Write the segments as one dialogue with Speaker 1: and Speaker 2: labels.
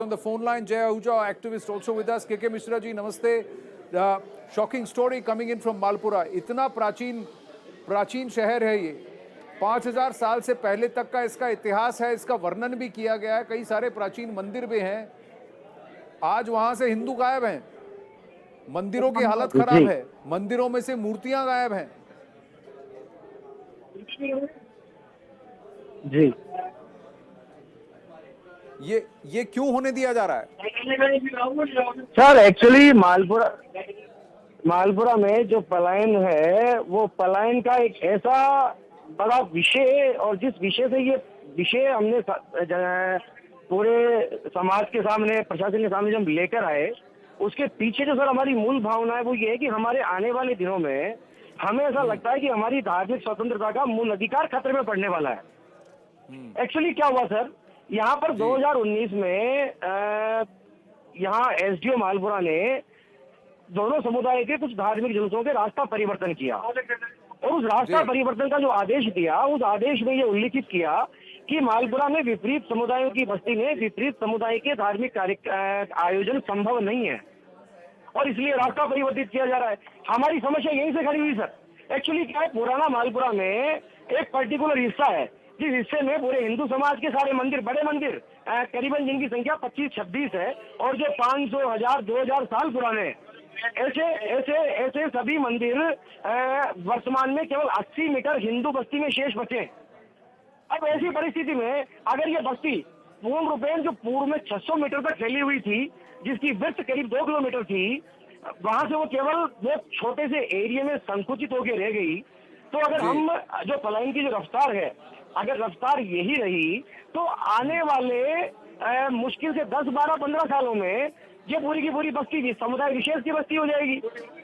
Speaker 1: On the phone line, Jay Ahuja, activist, also with us. KK Mishra ji, namaste. Shocking story coming in from Malpura. इतना प्राचीन शहर है ये, 5000 साल से पहले तक का इसका इतिहास है, इसका वर्णन भी किया गया है, कई सारे प्राचीन मंदिर भी हैं। आज वहां से हिंदू गायब हैं, मंदिरों की हालत खराब है, मंदिरों में से मूर्तियां गायब हैं।
Speaker 2: जी,
Speaker 1: ये क्यों होने दिया जा रहा है?
Speaker 2: सर एक्चुअली मालपुरा में जो पलायन है वो पलायन का एक ऐसा बड़ा विषय, और जिस विषय से ये विषय हमने पूरे समाज के सामने, प्रशासन के सामने जब लेकर आए, उसके पीछे जो सर हमारी मूल भावना है वो ये है कि हमारे आने वाले दिनों में हमें ऐसा लगता है कि हमारी धार्मिक स्वतंत्रता का मूल अधिकार खतरे में पड़ने वाला है। एक्चुअली क्या हुआ सर, यहाँ पर 2019 में यहाँ एसडीओ मालपुरा ने दोनों समुदाय के कुछ धार्मिक जुलूसों के रास्ता परिवर्तन किया, और उस रास्ता परिवर्तन का जो आदेश दिया, उस आदेश में ये उल्लिखित किया कि मालपुरा में विपरीत समुदायों की बस्ती में विपरीत समुदाय के धार्मिक आयोजन संभव नहीं है, और इसलिए रास्ता परिवर्तित किया जा रहा है। हमारी समस्या यहीं से खड़ी हुई सर। एक्चुअली क्या है, पुराना मालपुरा में एक पर्टिकुलर हिस्सा है जिस हिस्से में पूरे हिंदू समाज के सारे मंदिर, बड़े मंदिर करीबन जिनकी संख्या 25-26 है, और जो 500, 1000, 2000 साल पुराने, ऐसे ऐसे ऐसे सभी मंदिर वर्तमान में केवल 80 मीटर हिंदू बस्ती में शेष बचे। अब ऐसी परिस्थिति में अगर ये बस्ती पूर्ण रूपेण जो पूर्व में 600 मीटर तक फैली हुई थी, जिसकी विड्थ करीब 2 किलोमीटर थी, वहां से वो केवल वो छोटे से एरिया में संकुचित होकर रह गई, तो अगर हम जो पलायन की जो रफ्तार है, अगर रफ्तार यही रही तो आने वाले मुश्किल से 10, 12, 15 सालों में ये पूरी की पूरी बस्ती समुदाय विशेष की बस्ती हो जाएगी।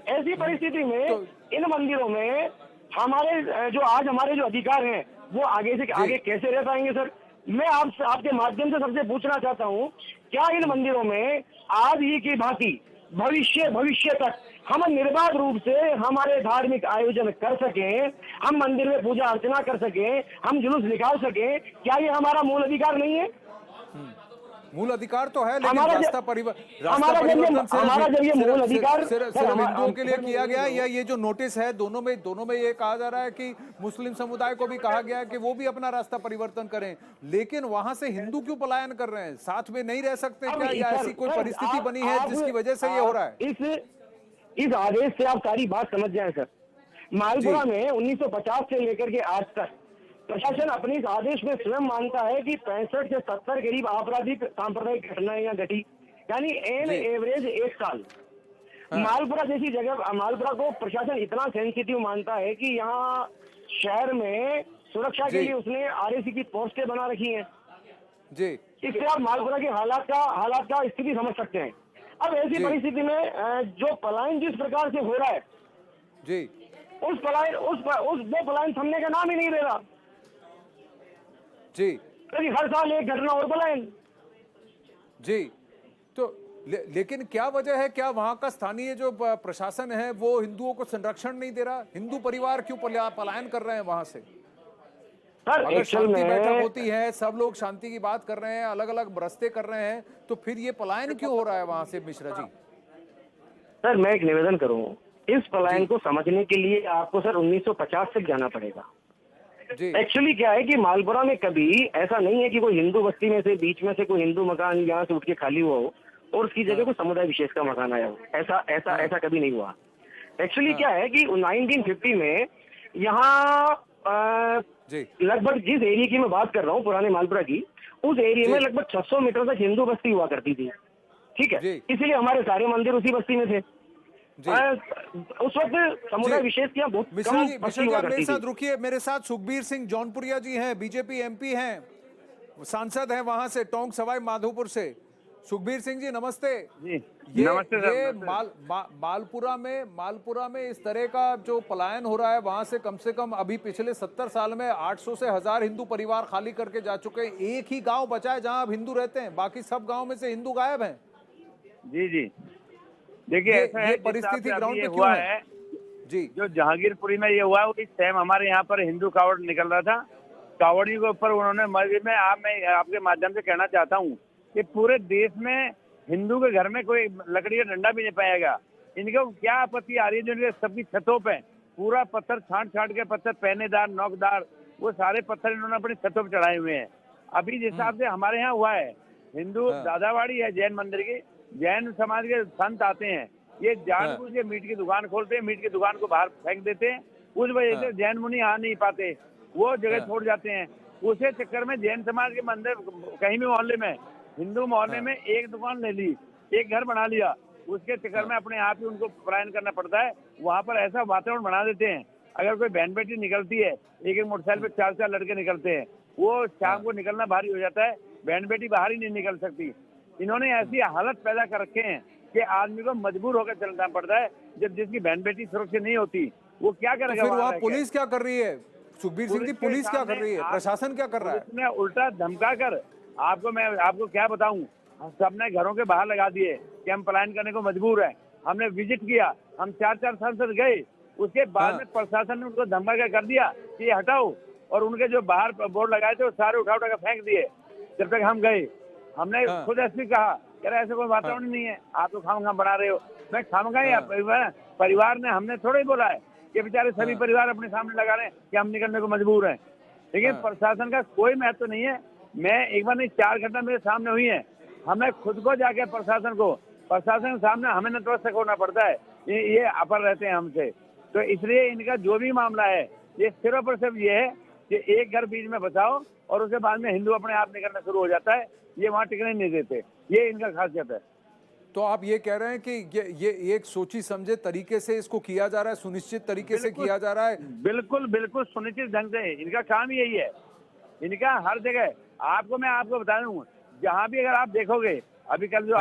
Speaker 2: ऐसी परिस्थिति में इन मंदिरों में हमारे जो अधिकार हैं वो आगे से आगे कैसे रह पाएंगे सर? मैं आपके माध्यम से सबसे पूछना चाहता हूँ, क्या इन मंदिरों में आज ही की भांति भविष्य तक हम निर्बाध रूप से हमारे धार्मिक आयोजन कर सकें, हम मंदिर में पूजा अर्चना कर सकें, हम जुलूस निकाल सकें? क्या ये हमारा मूल अधिकार नहीं है?
Speaker 1: मूल अधिकार तो है, लेकिन रास्ता परिवर्तन सिर्फ हिंदुओं के लिए किया गया, या ये जो नोटिस है दोनों में ये कहा जा रहा है कि मुस्लिम समुदाय को भी कहा गया है कि वो भी अपना रास्ता परिवर्तन करें, लेकिन वहां से हिंदू क्यों पलायन कर रहे हैं? साथ में नहीं रह सकते क्या, या ऐसी कोई परिस्थिति बनी है जिसकी वजह से ये हो रहा है?
Speaker 2: इस आदेश से आप सारी बात समझ जाए सर। मालपुरा में 1950 से लेकर के आज तक प्रशासन अपने इस आदेश में स्वयं मानता है कि 65 से 70 करीब आपराधिक सांप्रदायिक घटनाएं यहाँ घटी, यानी एन एवरेज 1 साल। मालपुरा जैसी जगह, मालपुरा को प्रशासन इतना सेंसिटिव मानता है कि यहाँ शहर में सुरक्षा के लिए उसने आरएसी की पोस्टें बना रखी हैं। इससे आप मालपुरा के हालात का स्थिति समझ सकते हैं। अब ऐसी परिस्थिति में जो पलायन जिस प्रकार से हो रहा है, उस पलायन थमने का नाम ही नहीं ले रहा जी। हर साल एक घटना और पलायन
Speaker 1: जी। तो लेकिन क्या वजह है? क्या वहां का स्थानीय जो प्रशासन है वो हिंदुओं को संरक्षण नहीं दे रहा? हिंदू परिवार क्यों पलायन कर रहे हैं वहां से? अगर शांति बैठक होती है, सब लोग शांति की बात कर रहे हैं, अलग अलग रास्ते कर रहे हैं, तो फिर ये पलायन क्यों हो रहा है वहां से? मिश्रा जी
Speaker 2: सर, मैं एक निवेदन करूं, इस पलायन को समझने के लिए आपको सर 1950 तक जाना पड़ेगा। एक्चुअली क्या है कि मालपुरा में कभी ऐसा नहीं है कि कोई हिंदू बस्ती में से बीच में से कोई हिंदू मकान यहाँ से उठ के खाली हुआ हो और उसकी जगह कोई समुदाय विशेष का मकान आया हो, ऐसा कभी नहीं हुआ। एक्चुअली क्या है कि 1950 में यहाँ लगभग जिस एरिया की मैं बात कर रहा हूँ, पुराने मालपुरा की, उस एरिया में लगभग 600 मीटर तक हिंदू बस्ती हुआ करती थी, ठीक है? इसीलिए हमारे सारे मंदिर उसी बस्ती में थे। उस वक्त समुदाय विशेष किया बहुत
Speaker 1: मिश्रा जी मेरे साथ रुकिए, मेरे साथ सुखबीर सिंह जौनपुरिया जी हैं, बीजेपी एमपी हैं, सांसद हैं वहां से, टोंक सवाई माधोपुर से। सुखबीर सिंह जी नमस्ते जी। ये मालपुरा में इस तरह का जो पलायन हो रहा है, वहां से कम अभी पिछले 70 साल में 800 से 1000 हिंदू परिवार खाली करके जा चुके हैं। एक ही गांव बचा है जहां अब हिंदू रहते हैं, बाकी सब गांव में से हिंदू गायब हैं।
Speaker 3: जी देखिए, ऐसा है
Speaker 1: परिस्थिति ग्राउंड पे क्यों है
Speaker 3: जी? जो जहांगीरपुरी में ये हुआ है, सेम हमारे यहाँ पर हिंदू कावड़ निकल रहा था, कावड़ी के ऊपर उन्होंने मैं आपके माध्यम से कहना चाहता हूँ कि पूरे देश में हिंदू के घर में कोई लकड़ी का डंडा भी नहीं पाएगा। इनको क्या आपत्ति आ रही है जो इनके सबकी छतों पे पूरा पत्थर छांट छांट के पत्थर पहनेदार नोकदार वो सारे पत्थर इन्होंने अपनी छतों पे चढ़ाए हुए हैं। अभी जिस हिसाब से हमारे यहाँ हुआ है, हिंदू दादावाड़ी है जैन मंदिर की, जैन समाज के संत आते हैं, ये जानबूझ के मीट की दुकान खोलते हैं, मीट की दुकान को बाहर फेंक देते हैं। उस वजह से जैन मुनि आ नहीं पाते, वो जगह छोड़ जाते हैं। उसी चक्कर में जैन समाज के मंदिर कहीं भी मोहल्ले में, हिंदू मोहल्ले में एक दुकान ले ली, एक घर बना लिया, उसके चक्कर में अपने आप ही उनको पलायन करना पड़ता है। वहाँ पर ऐसा वातावरण बना देते हैं, अगर कोई बहन बेटी निकलती है, एक एक मोटरसाइकिल पे 4-4 लड़के निकलते हैं, वो शाम को निकलना भारी हो जाता है, बहन बेटी बाहर ही नहीं निकल सकती। इन्होंने ऐसी हालत पैदा कर रखे हैं कि आदमी को मजबूर होकर चलना पड़ता है। जब जिसकी बहन बेटी सुरक्षित नहीं होती, वो क्या करेगा?
Speaker 1: फिर वहाँ पुलिस क्या कर रही है सुखबीर सिंह जी? पुलिस क्या कर रही है, प्रशासन क्या कर रहा है?
Speaker 3: पुलिस ने उल्टा धमका कर, मैं आपको क्या बताऊं, सबने घरों के बाहर लगा दिए कि हम पलायन करने को मजबूर हैं। हमने विजिट किया, हम 4-4 सांसद गए, उसके बाद में प्रशासन ने उनको धमका कर दिया कि ये हटाओ, और उनके जो बाहर बोर्ड लगाए थे वो सारे उठा उठा कर फेंक दिए। जब तक हम गए, हमने खुद एसपी कहा कि ऐसे कोई वातावरण नहीं है, आप तो खामखा बना रहे हो। मैं खामखा ही परिवार ने, हमने थोड़ा ही बोला है कि बेचारे सभी परिवार अपने सामने लगा रहे हैं कि हम निकलने को मजबूर हैं। लेकिन प्रशासन का कोई महत्व नहीं है। मैं एक बार नहीं 4 घटना मेरे सामने हुई है। हमें खुद को जाके प्रशासन के सामने हमें नतमस्तक होना पड़ता है, ये अपर रहते हैं हमसे। तो इसलिए इनका जो भी मामला है, ये सिर्फ और सिर्फ ये है कि एक घर बीच में बचाओ और उसके बाद में हिंदू अपने आप निकलना शुरू हो जाता है, ये वहाँ टिकने नहीं देते। ये इनका खासियत है।
Speaker 1: तो आप ये कह रहे हैं कि ये एक सोची समझे तरीके से इसको किया जा रहा है, सुनिश्चित तरीके से किया जा रहा है?
Speaker 3: बिल्कुल बिल्कुल सुनिश्चित ढंग से। इनका काम यही है, इनका हर जगह। मैं आपको बता दूं, जहाँ भी अगर आप देखोगे, अभी कल जो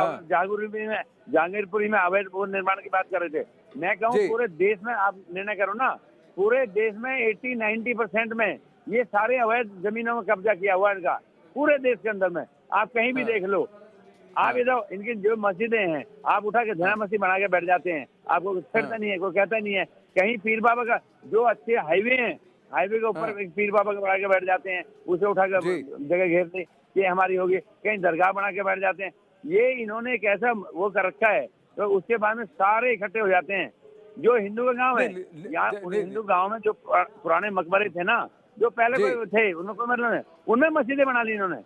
Speaker 3: जहांगीरपुरी में अवैध भवन निर्माण की बात कर रहे थे, मैं कहूँ पूरे देश में आप निर्णय करो ना, पूरे देश में 80-90% में ये सारे अवैध जमीनों में कब्जा किया हुआ है इनका, पूरे देश के अंदर में। आप कहीं भी देख लो, आप इधर इनकी जो मस्जिदें हैं, आप उठा के धना मस्जिद बना के बैठ जाते हैं, आपको छेड़ता नहीं है, कोई कहता नहीं है। कहीं पीर बाबा का जो अच्छे हाईवे हैं, हाईवे के ऊपर एक पीर बाबा का बना के बैठ जाते हैं, उसे उठा कर जगह घेरते, ये हमारी होगी। कहीं दरगाह बना के बैठ जाते हैं। ये इन्होंने एक ऐसा वो कर रखा है, तो उसके बाद में सारे इकट्ठे हो जाते हैं। जो हिंदू का गांव है, यहाँ हिंदू गांव में जो पुराने मकबरे थे ना, जो पहले कोई थे, उनको मतलब उनमें मस्जिदें बना ली इन्होंने।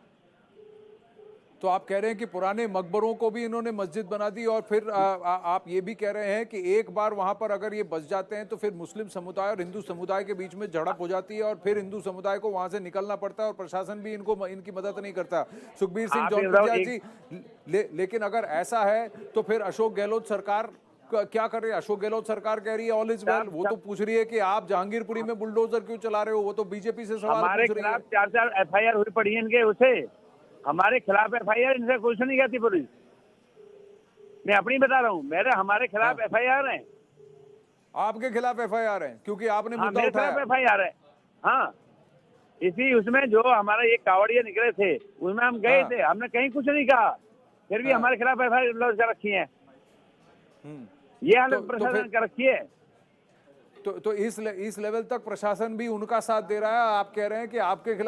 Speaker 1: तो आप कह रहे हैं कि पुराने मकबरों को भी इन्होंने मस्जिद बना दी, और फिर आप ये भी कह रहे हैं कि एक बार वहां पर अगर ये बस जाते हैं तो फिर मुस्लिम समुदाय और हिंदू समुदाय के बीच में झड़प हो जाती है, और फिर हिंदू समुदाय को वहां से निकलना पड़ता है, और प्रशासन भी इनकी मदद नहीं करता। सुखबीर सिंह जौनपुरिया जी, लेकिन अगर ऐसा है तो फिर अशोक गहलोत सरकार क्या कर रही है? अशोक गहलोत सरकार कह रही है ऑल इज वेल, वो तो पूछ रही है कि आप जहांगीरपुरी में बुलडोजर क्यों चला रहे हो, वो तो बीजेपी से सवाल
Speaker 3: हमारे
Speaker 1: पूछ रही है।
Speaker 3: खिलाफ 4-4 FIR हुई पड़ी है इनके, उसे हमारे खिलाफ FIR, इनसे कुछ नहीं कहती पुलिस। मैं अपनी बता रहा हूँ, हमारे खिलाफ FIR है।
Speaker 1: आपके खिलाफ FIR है क्योंकि आपने मुद्दा
Speaker 3: मेरे
Speaker 1: उठाया?
Speaker 3: खिलाफ FIR है, हाँ। इसी उसमें जो हमारा ये कावड़िया निकले थे, उसमें हम गए थे, हमने कहीं कुछ नहीं कहा, फिर भी हमारे खिलाफ FIR लॉन्च कर रखी है। ये हालत प्रशासन कर रखी है।
Speaker 1: तो इस लेवल तक प्रशासन भी उनका साथ दे रहा है। आप कह रहे हैं कि आपके खिलाफ